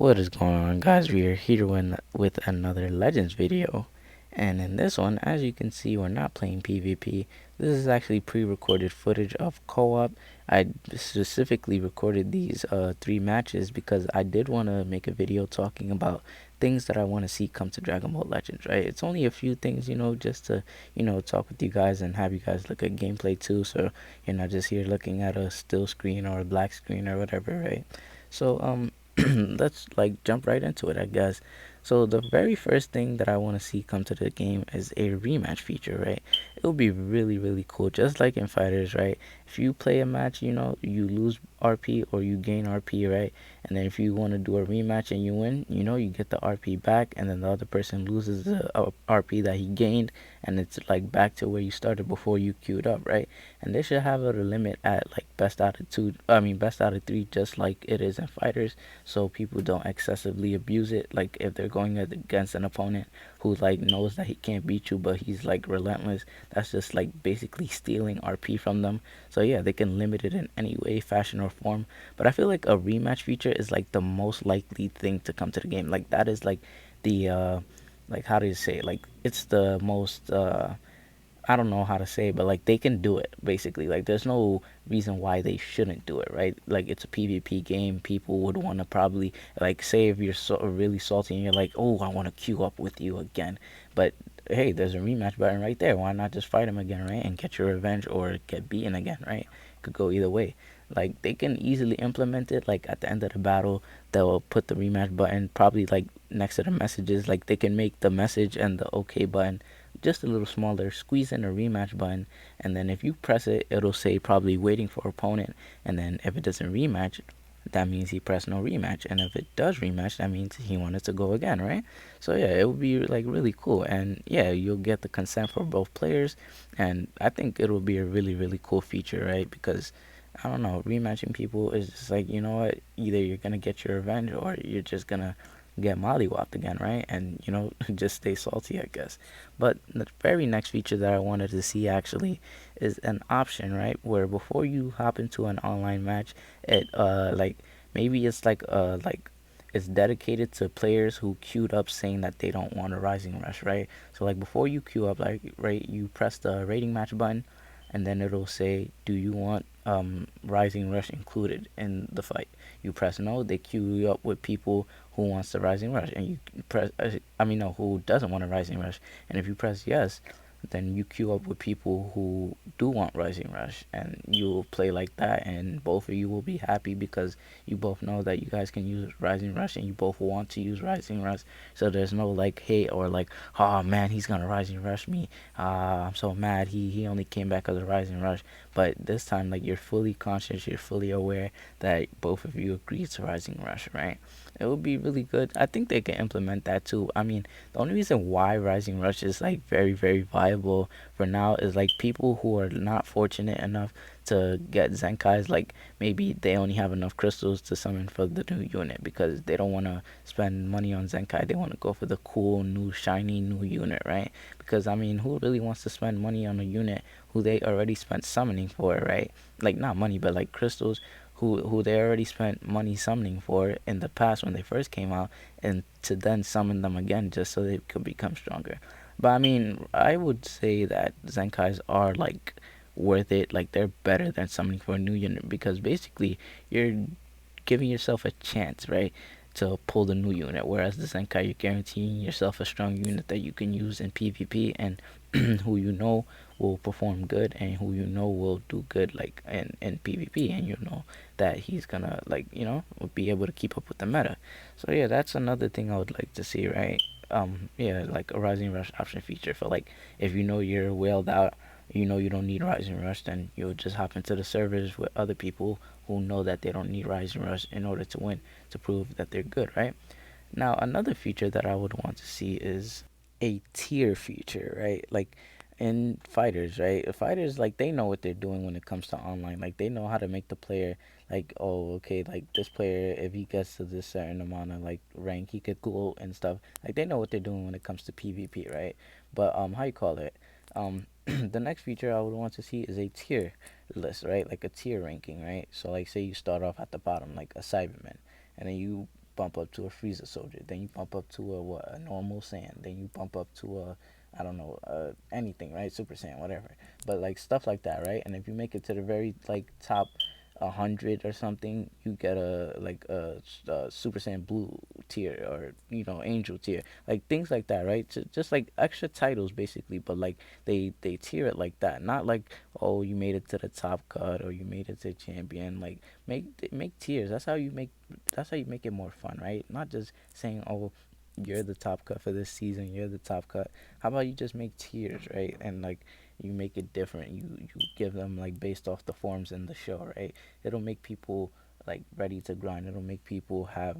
What is going on, guys? We are here with another Legends video, and in this one, as you can see, we're not playing PvP. This is actually pre-recorded footage of co-op. I specifically recorded these three matches because I did want to make a video talking about things that I want to see come to Dragon Ball Legends, right? It's only a few things, just to, talk with you guys and have you guys look at gameplay too, so you're not just here looking at a still screen or a black screen or whatever, right? So, let's like jump right into it, I guess. So the very first thing that I want to see come to the game is a rematch feature, right? It will be really, really cool, just like in fighters, right? If you play a match, you lose RP or you gain RP, right? And then if you want to do a rematch and you win, you get the RP back, and then the other person loses the RP that he gained, and it's like back to where you started before you queued up, right? And they should have a limit at like best out of two, I mean best out of three, just like it is in fighters, so people don't excessively abuse it. Like if they're going against an opponent who like knows that he can't beat you, but he's like relentless, that's just like basically stealing RP from them. So yeah, they can limit it in any way, fashion, or form. But I feel like a rematch feature is like the most likely thing to come to the game. Like that is like the like how do you say it? Like it's the most I don't know how to say it, but like they can do it basically. Like there's no reason why they shouldn't do it, right? Like it's a PvP game. People would want to probably like say if you're really salty and you're like, oh, I want to queue up with you again, but hey, there's a rematch button right there. Why not just fight him again, right? And get your revenge or get beaten again, right? Could go either way. Like they can easily implement it. Like at the end of the battle, they'll put the rematch button probably like next to the messages. Like they can make the message and the OK button just a little smaller, squeeze in a rematch button, and then if you press it, it'll say probably waiting for opponent, and then if it doesn't rematch, that means he pressed no rematch, and if it does rematch, that means he wanted to go again, right? So yeah, it would be like really cool, and yeah, you'll get the consent for both players, and I think it'll be a really, really cool feature, right? Because I don't know, rematching people is just like, you know what, either you're gonna get your revenge or you're just gonna get mollywopped again, right? And just stay salty, I guess. But the very next feature that I wanted to see actually is an option, right, where before you hop into an online match, it like maybe it's like it's dedicated to players who queued up saying that they don't want a rising rush, right? So like before you queue up, like right, you press the rating match button, and then it'll say, do you want rising rush included in the fight? You press no, they queue you up with people who wants the rising rush, and you press I mean no, who doesn't want a rising rush, and if you press yes, then you queue up with people who do want rising rush, and you'll play like that, and both of you will be happy because you both know that you guys can use rising rush and you both want to use rising rush. So there's no like hate or like, oh man, he's gonna rising rush me, I'm so mad, he only came back as a rising rush. But this time, like, you're fully conscious, you're fully aware that both of you agree to rising rush, right? It would be really good. I think they can implement that too. I mean, the only reason why rising rush is like very, very viable for now is like people who are not fortunate enough to get Zenkais, like maybe they only have enough crystals to summon for the new unit because they don't want to spend money on Zenkai. They want to go for the cool new shiny new unit, right? Because I mean, who really wants to spend money on a unit who they already spent summoning for, right? Like not money, but like crystals who they already spent money summoning for in the past when they first came out, and to then summon them again just so they could become stronger. But I mean, I would say that Zenkais are like worth it. Like they're better than summoning for a new unit because basically you're giving yourself a chance, right, to pull the new unit. Whereas the Zenkai, you're guaranteeing yourself a strong unit that you can use in PvP and who you know will perform good and who you know will do good like in PvP, and you know that he's gonna like be able to keep up with the meta. So yeah, that's another thing I would like to see, right? Yeah, like a rising rush option feature for like if you know you're whaled out, you know you don't need rising rush, then you'll just hop into the servers with other people who know that they don't need rising rush in order to win, to prove that they're good, right? Now another feature that I would want to see is a tier feature, right? Like in fighters, right? Fighters, like they know what they're doing when it comes to online. Like they know how to make the player like, oh, okay, like this player, if he gets to this certain amount of like rank, he could go and stuff. Like they know what they're doing when it comes to PvP, right? But how you call it? The next feature I would want to see is a tier list, right? Like a tier ranking, right? So like say you start off at the bottom, like a Cyberman, and then you bump up to a Frieza soldier, then you bump up to a normal Saiyan, then you bump up to a, I don't know, anything, right? Super Saiyan, whatever. But like stuff like that, right? And if you make it to the very like top 100 or something, you get a like a Super Saiyan Blue tier, or Angel tier, like things like that, right? Just like extra titles basically, but like they tier it like that, not like, oh, you made it to the top cut or you made it to champion. Like make tiers. That's how you make it more fun, right? Not just saying, oh, you're the top cut for this season, you're the top cut. How about you just make tiers, right? And like you make it different. You give them like based off the forms in the show, right? It'll make people like ready to grind. It'll make people have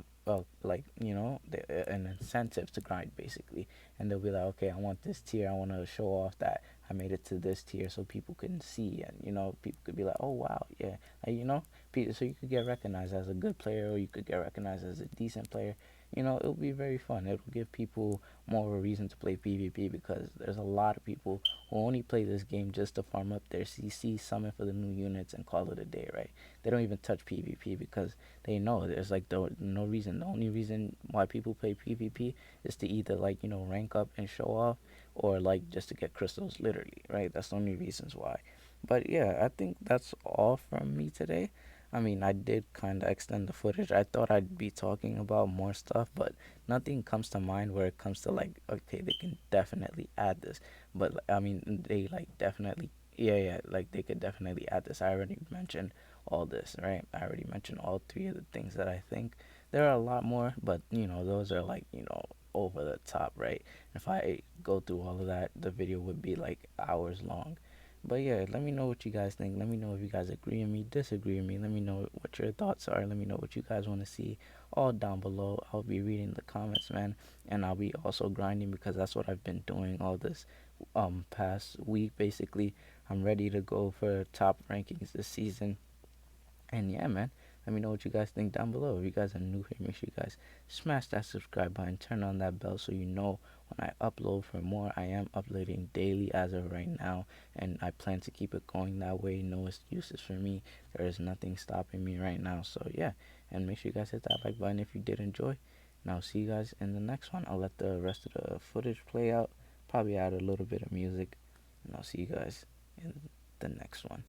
like an incentive to grind basically, and they'll be like, okay, I want this tier. I want to show off that I made it to this tier, so people can see, and people could be like, oh wow, yeah, like, so you could get recognized as a good player, or you could get recognized as a decent player. It'll be very fun. It'll give people more of a reason to play PvP, because there's a lot of people who only play this game just to farm up their CC, summon for the new units, and call it a day, right? They don't even touch PvP because they know there's like no reason. The only reason why people play PvP is to either like rank up and show off, or like just to get crystals, literally, right? That's the only reasons why. But yeah, I think that's all from me today. I mean, I did kind of extend the footage. I thought I'd be talking about more stuff, but nothing comes to mind where it comes to like, okay, they can definitely add this. But I mean, they like definitely, yeah, yeah, like they could definitely add this. I already mentioned all this, right? I already mentioned all three of the things that I think. There are a lot more, but those are like, over the top, right? If I go through all of that, the video would be like hours long. But yeah, let me know what you guys think. Let me know if you guys agree with me, disagree with me. Let me know what your thoughts are. Let me know what you guys want to see all down below. I'll be reading the comments, man, and I'll be also grinding, because that's what I've been doing all this past week basically. I'm ready to go for top rankings this season. And yeah, man, let me know what you guys think down below. If you guys are new here, make sure you guys smash that subscribe button, turn on that bell so you know when I upload for more. I am uploading daily as of right now, and I plan to keep it going that way. No excuses for me. There is nothing stopping me right now. So yeah, and make sure you guys hit that like button if you did enjoy. And I'll see you guys in the next one. I'll let the rest of the footage play out. Probably add a little bit of music. And I'll see you guys in the next one.